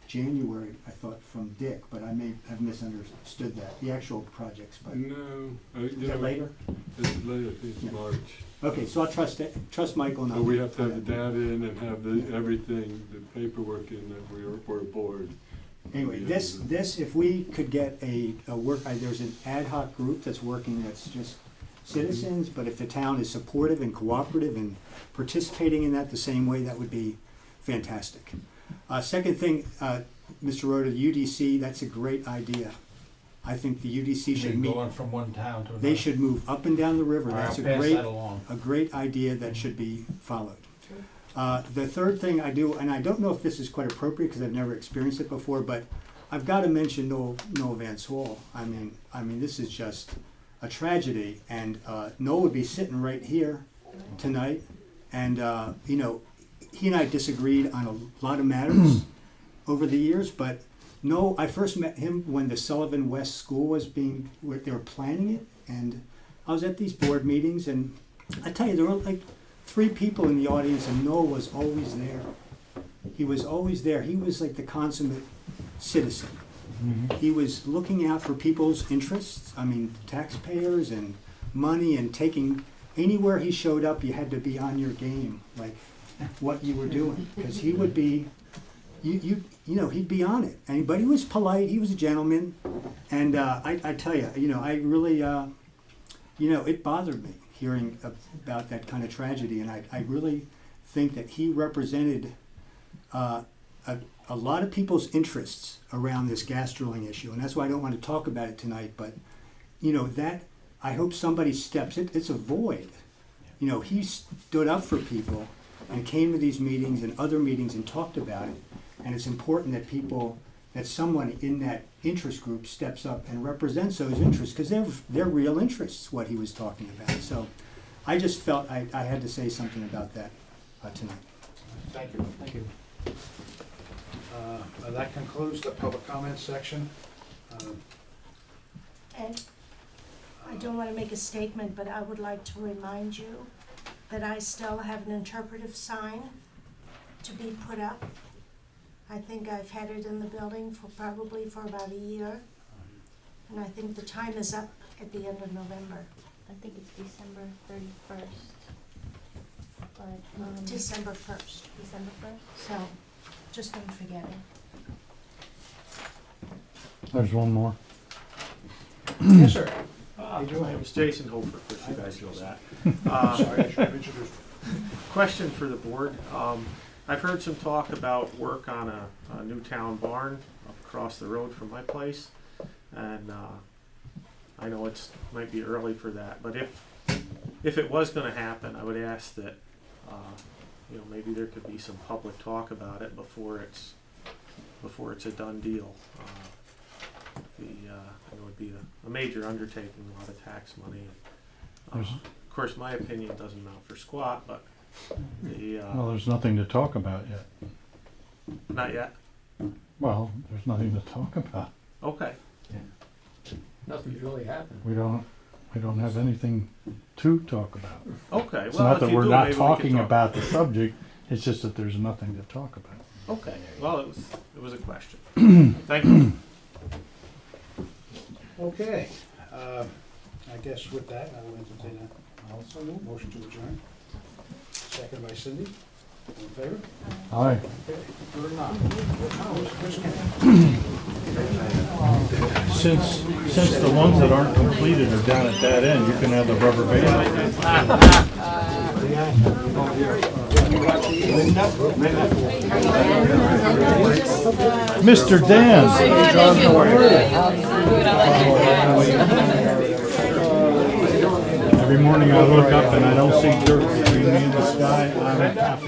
January, I thought, from Dick, but I may have misunderstood that, the actual projects, but. No. Is that later? It's later, I think it's Yeah. March. Okay, so I'll trust Michael and But we have to have the data in and have everything, the paperwork in, that we're aboard. Anyway, this, if we could get there's an ad hoc group that's working, that's just citizens, but if the town is supportive and cooperative and participating in that the same way, that would be fantastic. Second thing, Mr. Rhoda, UDC, that's a great idea. I think the UDC should meet. Going from one town to another. They should move up and down the river. All right, That's I'll pass that along. a great idea that should be followed. The third thing I do, and I don't know if this is quite appropriate because I've never experienced it before, but I've got to mention Noel Vance Hall. I mean, this is just a tragedy, and Noel would be sitting right here tonight, and he and I disagreed on a lot of matters over the years, but no, I first met him when the Sullivan West School was they were planning it, and I was at these board meetings, and I tell you, there were like 3 people in the audience, and Noel was always there. He was always there. He was like the consummate citizen. Mhm. He was looking out for people's interests, I mean, taxpayers and money, and anywhere he showed up, you had to be on your game, like what you were doing, because he would be, he'd be on it. But he was polite, he was a gentleman, and I tell you, I really, it bothered me hearing about that kind of tragedy, and I really think that he represented a lot of people's interests around this gas drilling issue, and that's why I don't want to talk about it tonight, but, I hope somebody steps, it's a void. He stood up for people and came to these meetings and other meetings and talked about it, and it's important that someone in that interest group steps up and represents those interests, because they're real interests, what he was talking about. So I just felt I had to say something about that tonight. Thank you. Thank you. That concludes the public comment section. And I don't want to make a statement, but I would like to remind you that I still have an interpretive sign to be put up. I think I've had it in the building probably for about a year. And I think the time is up at the end of November. I think it's December 31st. But, December 1st. December 1st? So, just don't forget it. There's one more. Yes, sir. My name is Jason Hofer, of course you guys know that. Sorry, I should have introduced you. Question for the board. I've heard some talk about work on a new town barn up across the road from my place, and I know it might be early for that, but if it was going to happen, I would ask that maybe there could be some public talk about it before it's a done deal. It would be a major undertaking, a lot of tax money. Of course, my opinion doesn't amount for squat, but Well, there's nothing to talk about yet. not yet. Well, there's nothing to talk about. Okay. Nothing's really happened. We don't have anything to talk about. Okay. It's Well, not if that you we're do, not maybe we can talking talk. about the subject, it's just that there's nothing to talk about. Okay. Well, it was a question. Thank you. Okay, I guess with that, I will entertain a motion to adjourn. Second by Cindy. All in favor? Aye. Okay, we're not. since the ones that aren't completed are down at that end, you can have the rubber band. Mr. Dan. Every morning I look up and I don't see dirt between me and the sky, I'm happy.